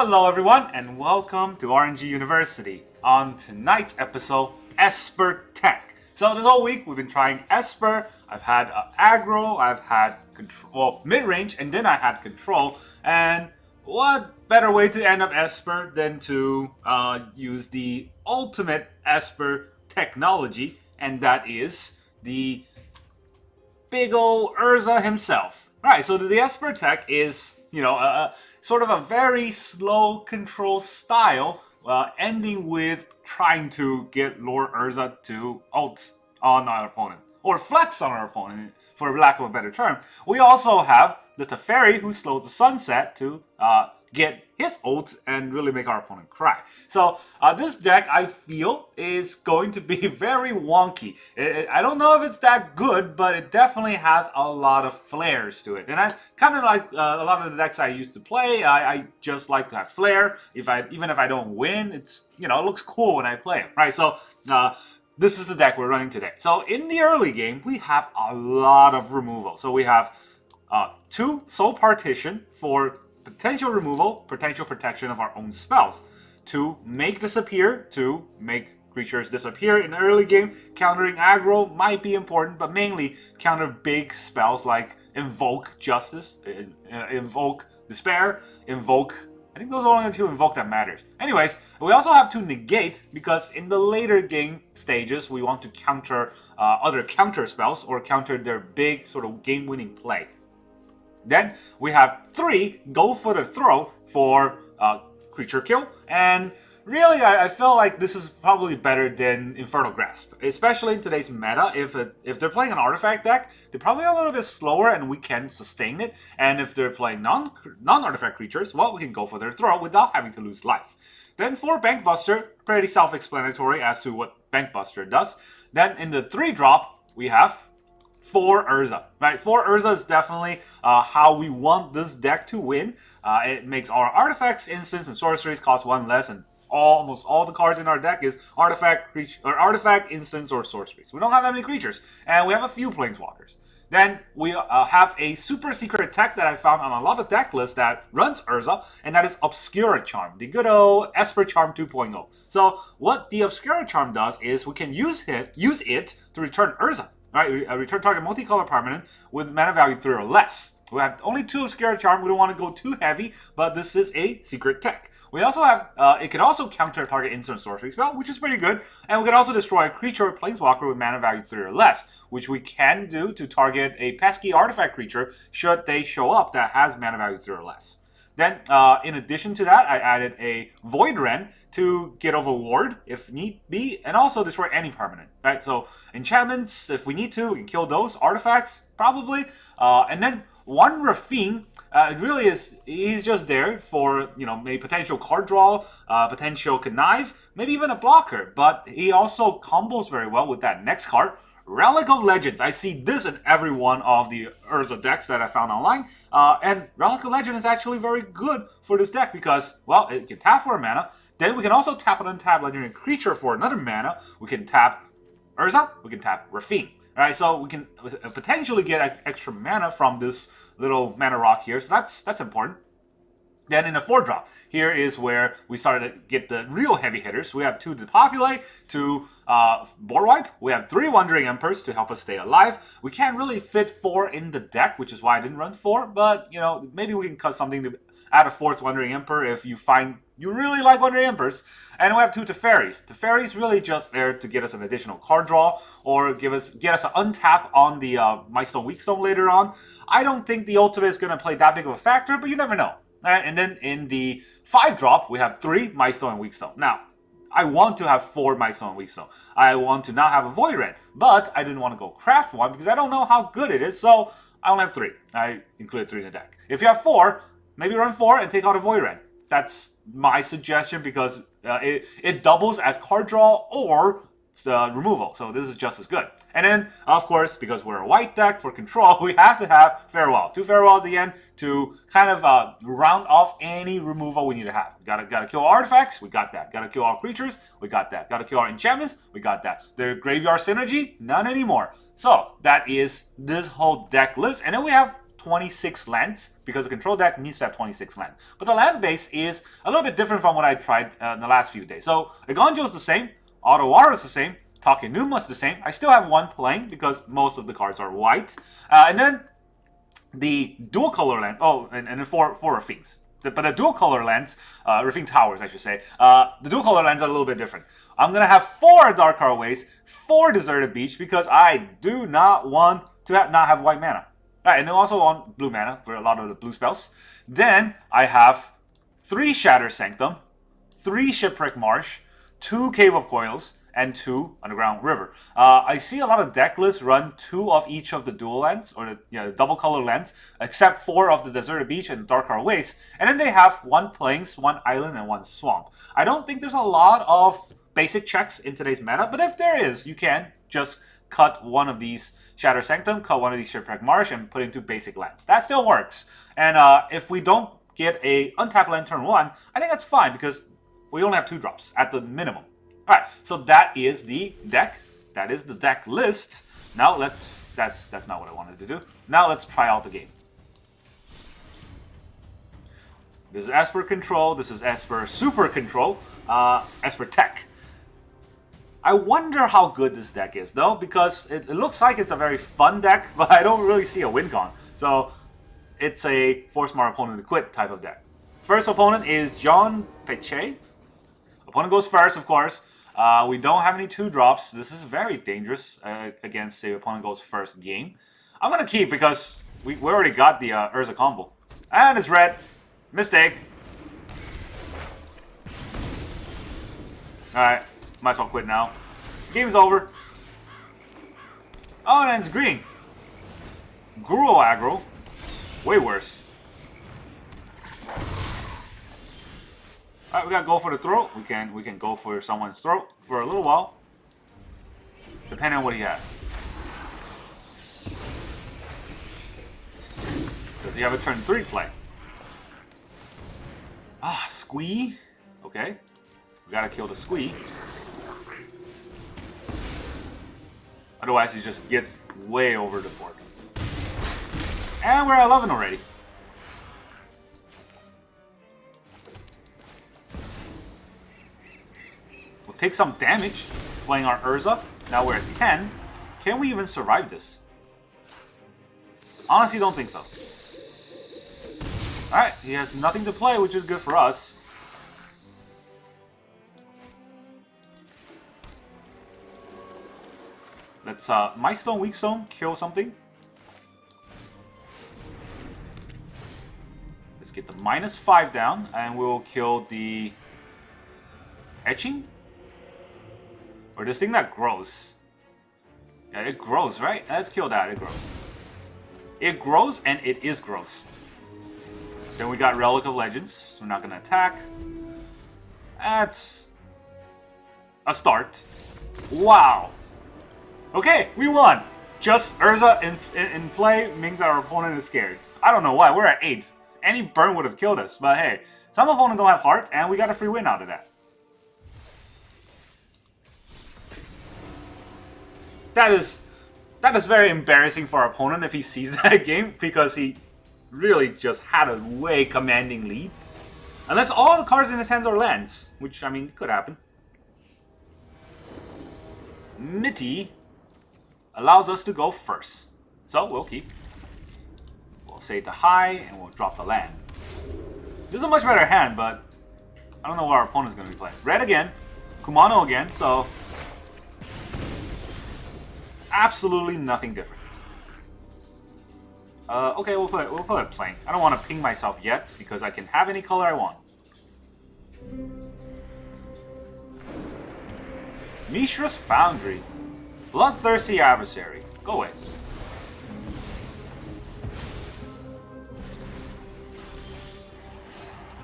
Hello everyone and welcome to RNG University. On tonight's episode, SuperSecretTech. So this whole week we've been trying Esper. I've had aggro, I've had control, well, mid-range, and then I had control. And what better way to end up Esper than to use the ultimate Esper technology, and that is the big ol' Urza himself. Right, so the Esper tech is, sort of a very slow control style, ending with trying to get Lord Urza to ult on our opponent, or flex on our opponent, for lack of a better term. We also have the Teferi, who slows the sunset to get his ult and really make our opponent cry. So this deck, I feel, is going to be very wonky. I don't know if it's that good, but it definitely has a lot of flares to it. And I kind of like a lot of the decks I used to play. I just like to have flair. Even if I don't win, it looks cool when I play it, right? So this is the deck we're running today. So in the early game, we have a lot of removal. So we have 2 Soul Partition for potential removal, potential protection of our own spells. To make disappear, to make creatures disappear in the early game. Countering aggro might be important, but mainly counter big spells like Invoke Justice, Invoke Despair, Invoke... I think those are only the 2 Invoke that matters. Anyways, we also have to negate, because in the later game stages, we want to counter other counter spells, or counter their big sort of game-winning play. Then we have 3 Go for the Throw for creature kill, and really I feel like this is probably better than Infernal Grasp, especially in today's meta. If they're playing an artifact deck, they're probably a little bit slower and we can sustain it, and if they're playing non-artifact creatures, well, we can go for their throw without having to lose life. Then for Bankbuster, pretty self-explanatory as to what Bankbuster does. Then in the 3-drop, we have 4 Urza, right? 4 Urza is definitely how we want this deck to win. It makes our artifacts, instants, and sorceries cost 1 less, and almost all the cards in our deck is artifact, instants, or sorceries. We don't have that many creatures, and we have a few planeswalkers. Then we have a super secret tech that I found on a lot of deck lists that runs Urza, and that is Obscura Charm, the good old Esper Charm 2.0. So what the Obscura Charm does is we can use it to return Urza. Right, return target multicolor permanent with mana value 3 or less. We have only 2 Obscura Charm. We don't want to go too heavy, but this is a secret tech. We also have, it can also counter target instant sorcery spell, which is pretty good. And we can also destroy a creature or planeswalker with mana value 3 or less, which we can do to target a pesky artifact creature should they show up that has mana value 3 or less. Then, in addition to that, I added a Void Ren to get over ward if need be, and also destroy any permanent, right? So, enchantments, if we need to, we can kill those. Artifacts, probably. And then, 1 Raffine, it really is, he's just there for, maybe potential card draw, potential connive, maybe even a blocker. But he also combos very well with that next card, Relic of Legends. I see this in every one of the Urza decks that I found online. And Relic of Legend is actually very good for this deck because, well, it can tap for a mana. Then we can also tap an untapped legendary creature for another mana. We can tap Urza, we can tap Raffine. Alright, so we can potentially get extra mana from this little mana rock here. So that's important. Then in the 4-drop, here is where we started to get the real heavy hitters. We have 2 Depopulate, 2 Board Wipe. We have 3 Wandering Emperors to help us stay alive. We can't really fit 4 in the deck, which is why I didn't run 4. But, maybe we can cut something to add a 4th Wandering Emperor if you find you really like Wandering Emperors. And we have 2 Teferis. Teferi's really just there to get us an additional card draw or get us an untap on the Migthstone Weakstone later on. I don't think the ultimate is going to play that big of a factor, but you never know. And then in the 5-drop, we have 3 Migthstone and Weakstone. Now, I want to have 4 Migthstone and Weakstone. I want to not have a Void Red, but I didn't want to go craft 1 because I don't know how good it is, so I only have 3. I included 3 in the deck. If you have 4, maybe run 4 and take out a Void Red. That's my suggestion because it doubles as card draw or removal, so this is just as good. And then, of course, because we're a white deck for control, we have to have Farewell. 2 Farewells at the end to kind of round off any removal we need to have. Gotta kill artifacts, we got that. Gotta kill all creatures, we got that. Gotta kill our enchantments, we got that. The graveyard synergy, none anymore. So that is this whole deck list, and then we have 26 lands, because a control deck needs to have 26 land. But the land base is a little bit different from what I tried in the last few days. So Eiganjo is the same, Ottawara is the same, Takenuma is the same. I still have one playing because most of the cards are white. And then the dual color land, and then four Raffines. But the dual color lands, Raffine Towers, I should say, the dual color lands are a little bit different. I'm going to have 4 Dark Ways, 4 Deserted Beach, because I do not want to not have white mana. Alright, and then also on blue mana for a lot of the blue spells. Then I have 3 Shatter Sanctum, 3 Shipwreck Marsh, 2 Cave of Coils, and 2 Underground River. I see a lot of deck lists run 2 of each of the dual lands, or the double color lands, except 4 of the Deserted Beach and Dark Waste. And then they have 1 Plains, 1 Island, and 1 Swamp. I don't think there's a lot of basic checks in today's meta, but if there is, you can just cut one of these Shatter Sanctum, cut one of these Shipwreck Marsh, and put into basic lands. That still works. And if we don't get a untapped land turn 1, I think that's fine, because we only have 2 drops at the minimum. Alright, so that is the deck. That is the deck list. Now that's not what I wanted to do. Now let's try out the game. This is Esper Control, this is Esper Super Control, SuperSecretTech. I wonder how good this deck is though, because it looks like it's a very fun deck, but I don't really see a win con. So it's a force my opponent to quit type of deck. First opponent is John Peche. Opponent goes first, of course. We don't have any 2-drops. This is very dangerous against the opponent goes first game. I'm going to keep because we already got the Urza combo. And it's red. Mistake. Alright, might as well quit now. Game's over. Oh, and then it's green. Guru aggro. Way worse. Alright, we gotta go for the throat. We can go for someone's throat for a little while. Depending on what he has. Does he have a turn 3 play? Ah, Squee. Okay. We gotta kill the Squee. Otherwise he just gets way over the board. And we're at 11 already. We'll take some damage playing our Urza. Now we're at 10. Can we even survive this? Honestly, don't think so. Alright, he has nothing to play, which is good for us. Let's Migthstone, Weakstone, kill something. Let's get the -5 down, and we'll kill the Etching? Or this thing that grows. Yeah, it grows, right? Let's kill that, it grows. It grows, and it is gross. Then we got Relic of Legends. We're not going to attack. That's a start. Wow. Okay, we won. Just Urza in play means our opponent is scared. I don't know why. We're at 8. Any burn would have killed us. But hey, some opponents don't have heart, and we got a free win out of that. That is very embarrassing for our opponent if he sees that game, because he really just had a way commanding lead. Unless all the cards in his hands are lands, which, I mean, could happen. Mitty allows us to go first. So, we'll keep. We'll say the high, and we'll drop the land. This is a much better hand, but I don't know what our opponent's going to be playing. Red again. Kumano again, so absolutely nothing different. Okay, we'll put it plain. I don't want to ping myself yet, because I can have any color I want. Mishra's Foundry. Bloodthirsty Adversary. Go away.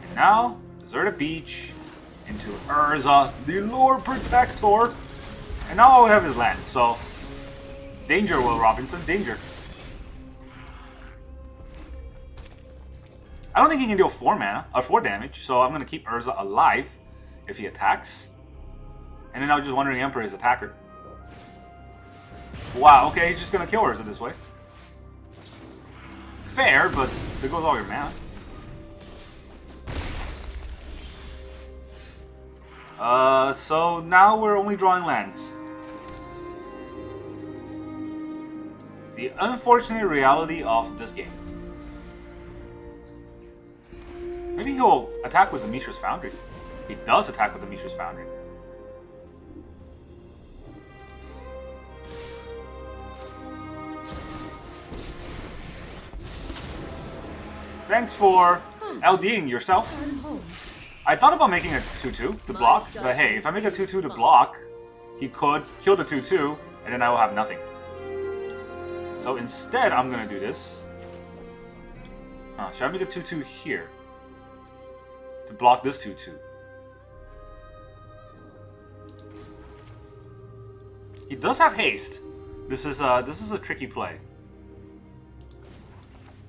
And now, Deserted Beach into Urza, the Lord Protector. And now all we have is land, so danger, Will Robinson, danger. I don't think he can deal 4 mana, or 4 damage, so I'm going to keep Urza alive if he attacks. And then I was just wondering Emperor is attacker. Wow, okay, he's just going to kill Urza this way. fair, but there goes all your mana. So now we're only drawing lands. The unfortunate reality of this game. Maybe he'll attack with the Mishra's Foundry. He does attack with the Mishra's Foundry. Thanks for LDing yourself. I thought about making a 2-2 to block, but hey, if I make a 2-2 to block, he could kill the 2-2, and then I will have nothing. So instead, I'm gonna do this. Should I make a 2-2 here? To block this 2-2. He does have haste. This is a tricky play.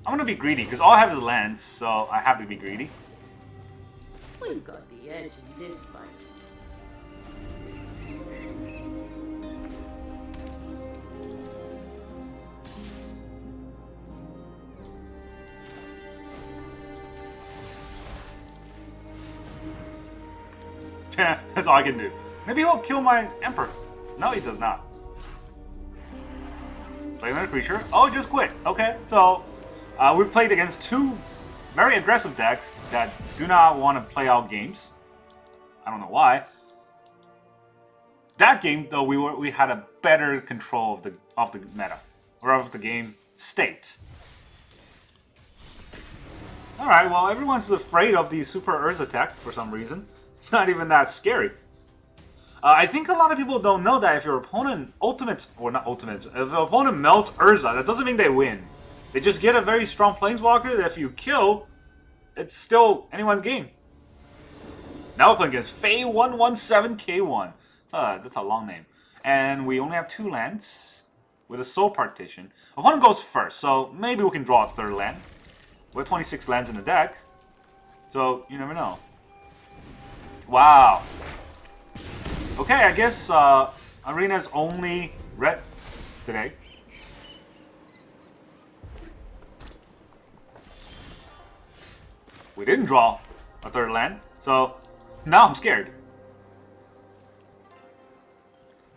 I'm gonna be greedy, because all I have is lands, so I have to be greedy. We've got the edge in this fight. That's all I can do. Maybe he'll kill my Emperor. No, he does not. Play another creature. Oh, just quit. Okay, so we played against two very aggressive decks that do not want to play out games. I don't know why. That game, though, we had a better control of the meta, or of the game state. All right, well, everyone's afraid of the Super Urza tech for some reason. It's not even that scary. I think a lot of people don't know that if your opponent ultimates, or not ultimates, if the opponent melts Urza, that doesn't mean they win. They just get a very strong planeswalker that if you kill, it's still anyone's game. Now we're playing against Fey117K1. That's a long name. And we only have 2 lands with a soul partition. Opponent goes first, so maybe we can draw a 3rd land. We have 26 lands in the deck, so you never know. Wow. Okay, I guess Arena's only red today. We didn't draw a 3rd land, so now I'm scared.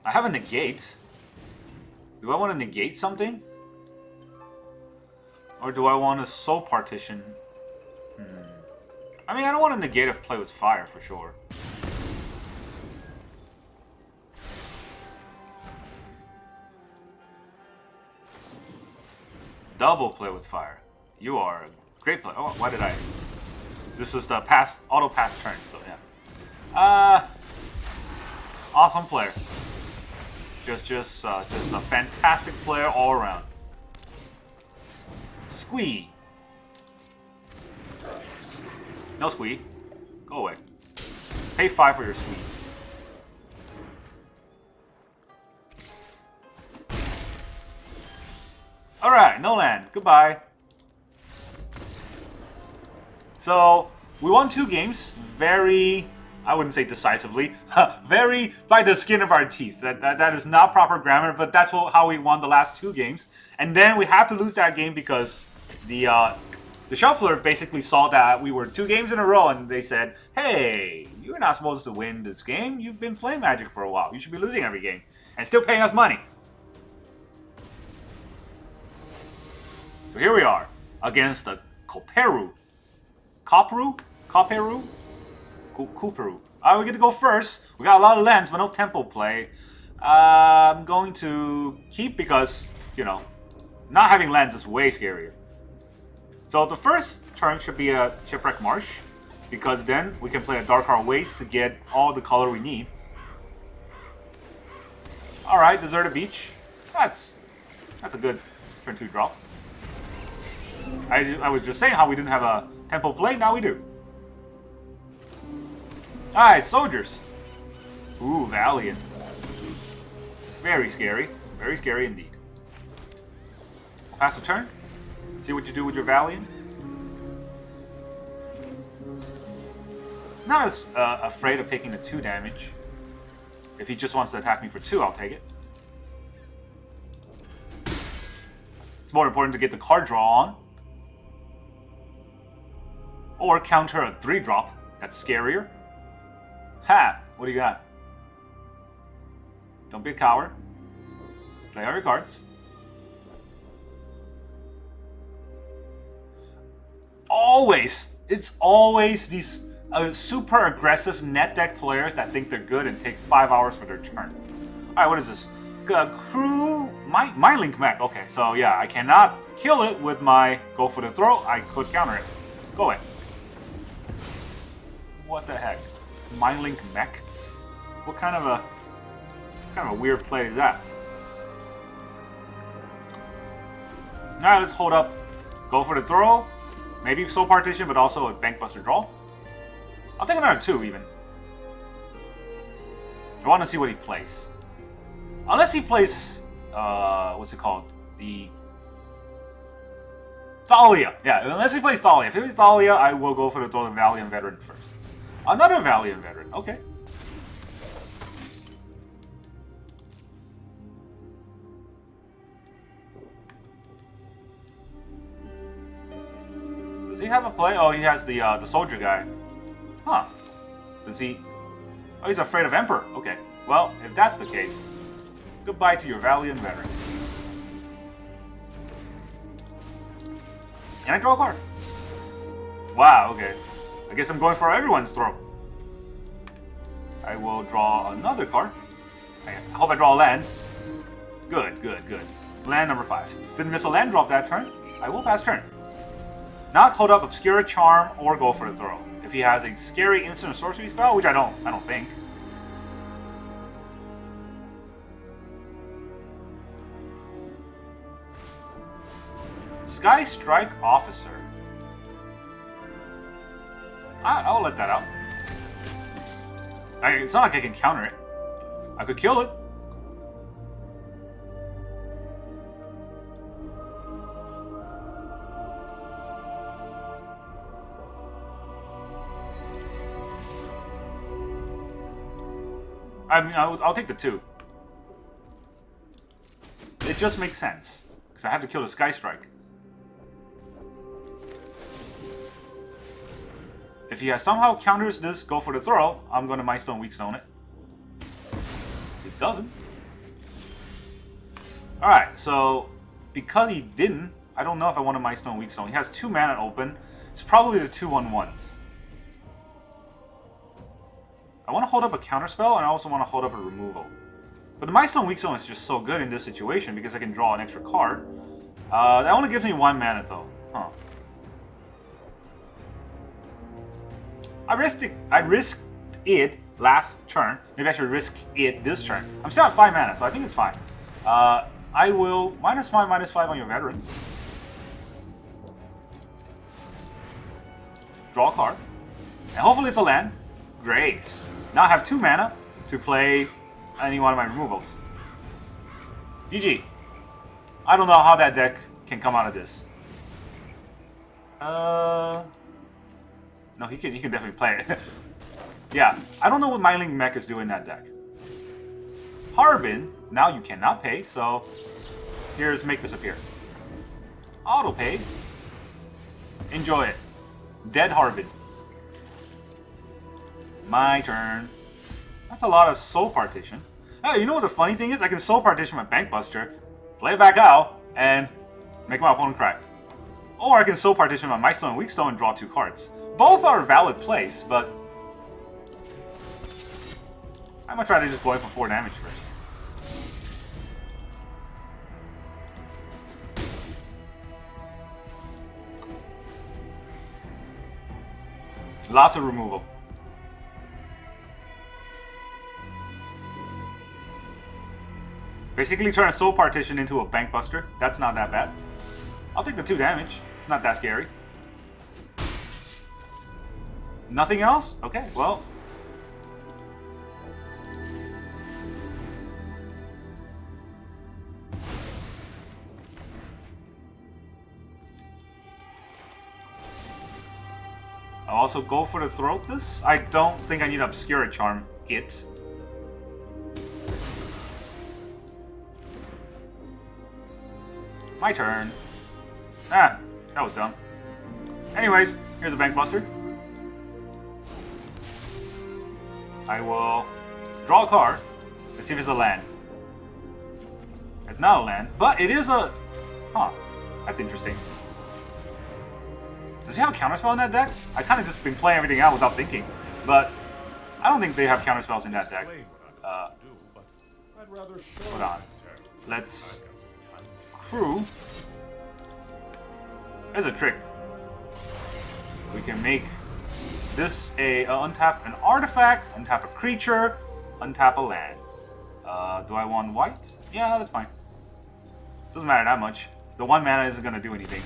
I have a negate. Do I want to negate something? Or do I want a soul partition? I mean, I don't want to negate if play with fire for sure. Double play with fire. You are a great player. Oh, why did I? This is the auto pass turn, so yeah. Awesome player. Just a fantastic player all around. Squee. No squee. Go away. Pay 5 for your squee. Alright, no land. Goodbye. So, we won 2 games. Very, I wouldn't say decisively. Very by the skin of our teeth. That is not proper grammar, but that's how we won the last 2 games. And then we have to lose that game because the shuffler basically saw that we were 2 games in a row and they said, hey, you're not supposed to win this game. You've been playing Magic for a while. You should be losing every game and still paying us money. So here we are against the Koperu. Koperu? Alright, we get to go first. We got a lot of lands, but no tempo play. I'm going to keep because, you know, not having lands is way scarier. So the first turn should be a Shipwreck Marsh, because then we can play a Dark Heart Waste to get all the color we need. Alright, Deserted Beach. That's a good turn 2 drop. I was just saying how we didn't have a tempo play, now we do. Alright, Soldiers. Ooh, Valiant. Very scary. Very scary indeed. Pass the turn. See what you do with your Valiant. Not as afraid of taking the 2 damage. If he just wants to attack me for 2, I'll take it. It's more important to get the card draw on. Or counter a 3-drop. That's scarier. Ha! What do you got? Don't be a coward. Play all your cards. Always! It's always these super aggressive net deck players that think they're good and take 5 hours for their turn. Alright, what is this? Crew... My Link Mech. Okay, so yeah, I cannot kill it with my Go for the Throw. I could counter it. Go away. What the heck? Mind Link Mech? What kind of a weird play is that? Alright, let's hold up. Go for the Throw. Maybe Soul Partition, but also a Bankbuster draw. I'll take another 2 even. I want to see what he plays. Unless he plays, what's it called? The Thalia. Yeah, unless he plays Thalia. If he plays Thalia, I will go for the throw the Valiant Veteran first. Another Valiant Veteran. Okay. Does he have a play? Oh, he has the soldier guy. Huh. Does he... Oh, he's afraid of Emperor. Okay. Well, if that's the case, goodbye to your Valiant Veteran. Can I draw a card? Wow, okay. I guess I'm going for everyone's throw. I will draw another card. I hope I draw a land. Good, good, good. Land number 5. Didn't miss a land drop that turn. I will pass turn. Not hold up Obscura, Charm, or go for the throw. If he has a scary instant or sorcery spell, which I don't think. Sky Strike Officer. I'll let that out. It's not like I can counter it. I could kill it. I mean, I'll take the 2. It just makes sense. Because I have to kill the Sky Strike. If he somehow counters this, go for the throw, I'm going to Mightstone Weakstone it. It doesn't. Alright, so because he didn't, I don't know if I want to Mightstone Weakstone. He has 2 mana open. It's probably the 2/1/1s. I want to hold up a counterspell, and I also want to hold up a removal. But the Mightstone Weakstone is just so good in this situation because I can draw an extra card. That only gives me 1 mana though. Huh. I risked it last turn. Maybe I should risk it this turn. I'm still at 5 mana, so I think it's fine. I will -5/-5 on your veteran. Draw a card. And hopefully it's a land. Great. Now I have 2 mana to play any one of my removals. GG. I don't know how that deck can come out of this. No, he can definitely play it. Yeah, I don't know what Myling Mech is doing in that deck. Harbin, now you cannot pay, so here's Make Disappear. Auto pay. Enjoy it. Dead Harbin. My turn. That's a lot of Soul Partition. Oh, you know what the funny thing is? I can Soul Partition my Bankbuster, play it back out, and make my opponent cry. Or I can Soul Partition my Mightstone and Weakstone and draw 2 cards. Both are valid plays, but I'm gonna try to just go in for 4 damage first. Lots of removal. Basically turn a Soul Partition into a Bankbuster. That's not that bad. I'll take the 2 damage. It's not that scary. Nothing else? Okay, well. I'll also go for the throat this. I don't think I need Obscura Charm it. My turn. Ah, that was dumb. Anyways, here's a Bank Buster. I will draw a card. Let's see if it's a land. It's not a land, but it is a... Huh, that's interesting. Does he have a counterspell in that deck? I kind of just been playing everything out without thinking, but I don't think they have counterspells in that deck. Hold on. Let's crew. There's a trick. We can make this a untap an artifact, untap a creature, untap a land. Do I want white? Yeah, that's fine. Doesn't matter that much. The 1 mana isn't gonna do anything.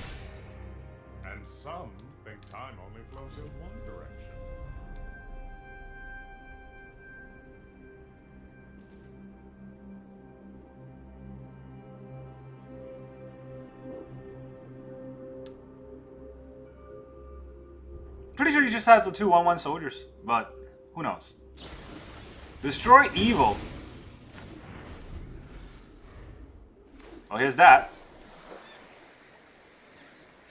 And some think time only flows in one direction. Pretty sure you just had the 2 1/1 soldiers, but who knows? Destroy evil. Oh, here's that.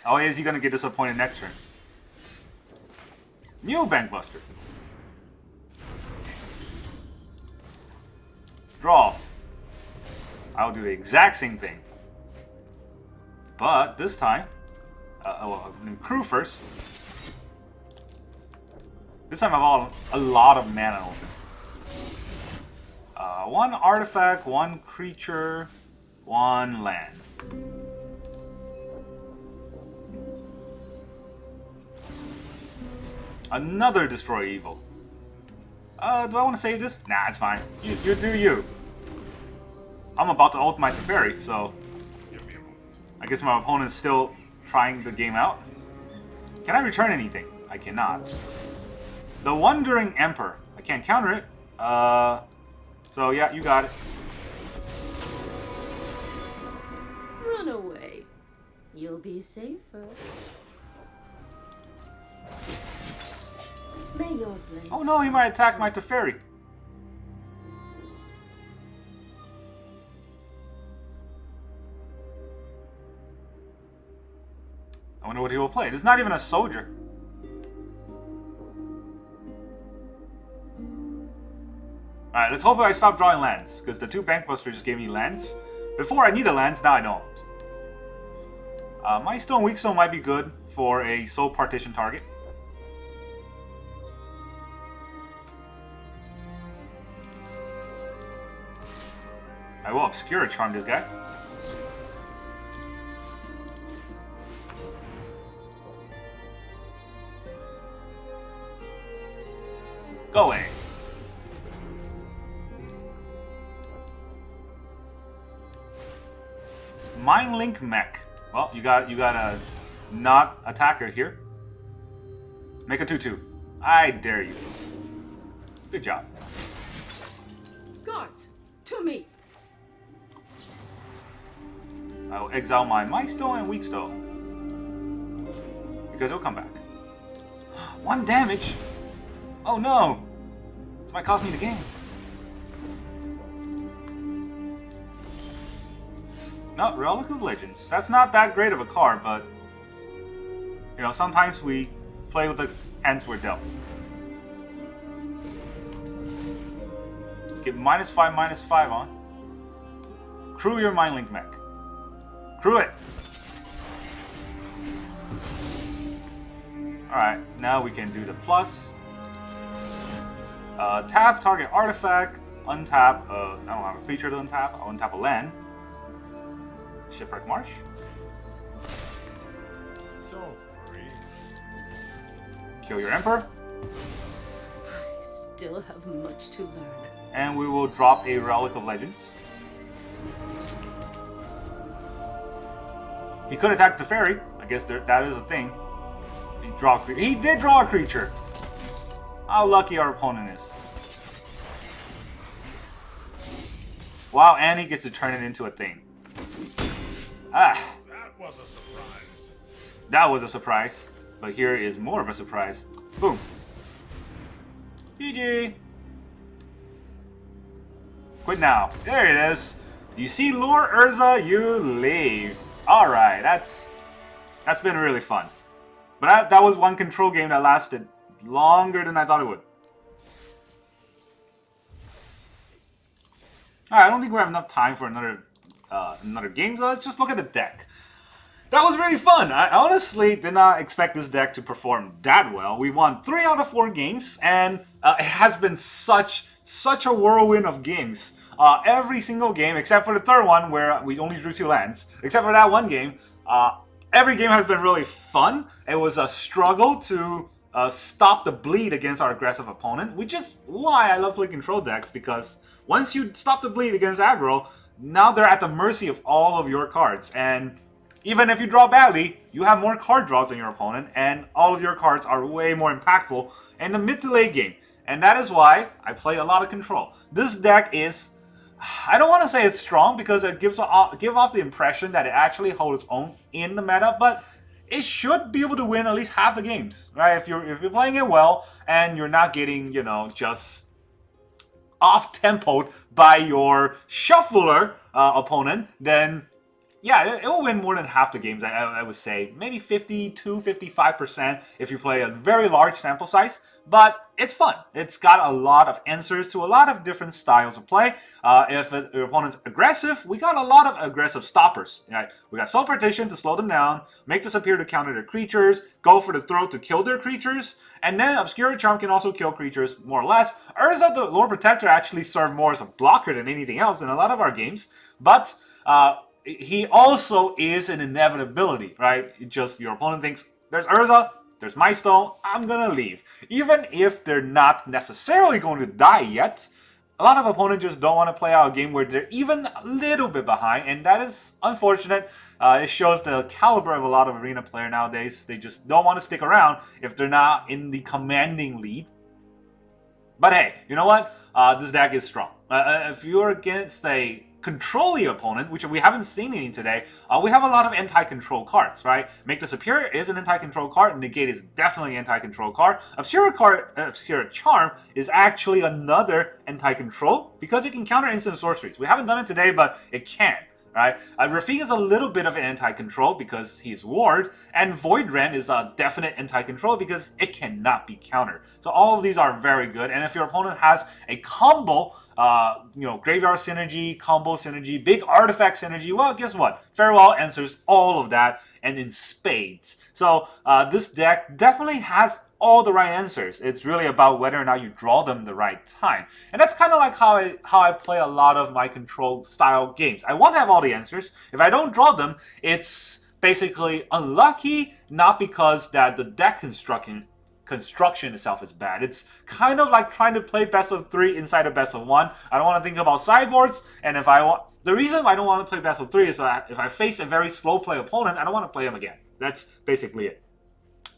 Oh, is he gonna get disappointed next turn? New Bank Buster. Draw. I'll do the exact same thing. But this time, well, crew first. This time I have a lot of mana open. 1 artifact, 1 creature, 1 land. Another Destroy Evil. Do I want to save this? Nah, it's fine. You do you. I'm about to ult my Teferi, so I guess my opponent's still trying the game out. Can I return anything? I cannot. The Wandering Emperor. I can't counter it. So yeah, you got it. Run away. You'll be safer. May your blades... Oh no, he might attack my Teferi. I wonder what he will play. It's not even a soldier. Alright, let's hope I stop drawing lands, because the 2 Bank Busters just gave me lands. Before I needed lands, now I don't. Migthstone, Weakstone might be good for a soul partition target. I will Obscura charm this guy. Go away. Mindlink Mech. Well, you got a not attacker here. Make a 2/2. I dare you. Good job. Guards, to me. I will exile my Mightstone and Weakstone. Because it'll come back. 1 damage? Oh no! This might cost me the game. No, Relic of Legends. That's not that great of a card, but... You know, sometimes we play with the hands we're dealt. Let's get -5/-5 on. Crew your Mindlink Mech. Crew it! Alright, now we can do the plus. Tap target artifact, untap, I don't have a creature to untap, I'll untap a land. Shipwreck Marsh. Don't worry. Kill your Emperor. I still have much to learn. And we will drop a Relic of Legends. He could attack the Teferi. I guess that is a thing. He did draw a creature. How lucky our opponent is. Wow, and he gets to turn it into a thing. Ah. That was a surprise. That was a surprise. But here is more of a surprise. Boom. GG. Quit now. There it is. You see lure Urza, you leave. Alright, that's been really fun. But that was one control game that lasted longer than I thought it would. Alright, I don't think we have enough time for another game, so let's just look at the deck. That was really fun. I honestly did not expect this deck to perform that well. We won 3 out of 4 games, and it has been such a whirlwind of games. Every single game, except for the third one where we only drew 2 lands, except for that one game, every game has been really fun. It was a struggle to stop the bleed against our aggressive opponent, which is why I love playing control decks, because once you stop the bleed against aggro, now they're at the mercy of all of your cards, and even if you draw badly, you have more card draws than your opponent, and all of your cards are way more impactful in the mid to late game. And that is why I play a lot of control. This deck is, I don't want to say it's strong because it gives off the impression that it actually holds its own in the meta, but it should be able to win at least half the games, right? If you're playing it well and you're not getting, you know, just off-tempoed by your shuffler opponent, then yeah, it will win more than half the games, I would say. Maybe 52-55% if you play a very large sample size. But it's fun. It's got a lot of answers to a lot of different styles of play. If your opponent's aggressive, we got a lot of aggressive stoppers. Right? We got Soul Partition to slow them down, Make Disappear to counter their creatures, Go for the Throat to kill their creatures, and then Obscura Charm can also kill creatures more or less. Urza, the Lord Protector, actually served more as a blocker than anything else in a lot of our games. But he also is an inevitability, right? Just your opponent thinks, there's Urza, there's Migthstone, I'm gonna leave. Even if they're not necessarily going to die yet, a lot of opponents just don't want to play out a game where they're even a little bit behind, and that is unfortunate. It shows the caliber of a lot of arena player nowadays. They just don't want to stick around if they're not in the commanding lead. But hey, you know what? This deck is strong. If you're against a controlling opponent, which we haven't seen any today, we have a lot of anti-control cards, right? Make Disappear is an anti-control card, Negate is definitely an anti-control card. Obscura Charm is actually another anti-control because it can counter instant sorceries. We haven't done it today, but it can. Right? Raffine is a little bit of an anti-control because he's Ward, and Void Rend is a definite anti-control because it cannot be countered. So all of these are very good, and if your opponent has a combo, Graveyard Synergy, Combo Synergy, Big Artifact Synergy, well, guess what? Farewell answers all of that, and in spades. So this deck definitely has all the right answers. It's really about whether or not you draw them the right time. And that's kind of like how I play a lot of my control style games. I want to have all the answers. If I don't draw them, it's basically unlucky, not because that the deck construction itself is bad. It's kind of like trying to play best of 3 inside of best of 1. I don't want to think about sideboards, and the reason I don't want to play best of 3 is that if I face a very slow play opponent, I don't want to play him again. That's basically it.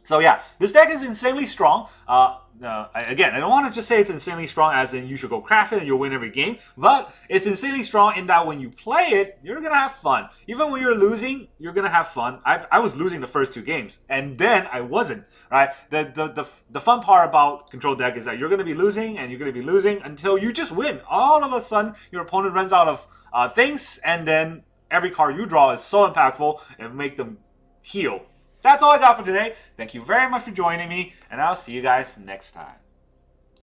So yeah, this deck is insanely strong. Again, I don't want to just say it's insanely strong as in you should go craft it and you'll win every game, but it's insanely strong in that when you play it, you're going to have fun. Even when you're losing, you're going to have fun. I was losing the first 2 games, and then I wasn't, right? The fun part about control deck is that you're going to be losing, and you're going to be losing until you just win. All of a sudden, your opponent runs out of things, and then every card you draw is so impactful and make them heal. That's all I got for today. Thank you very much for joining me, and I'll see you guys next time.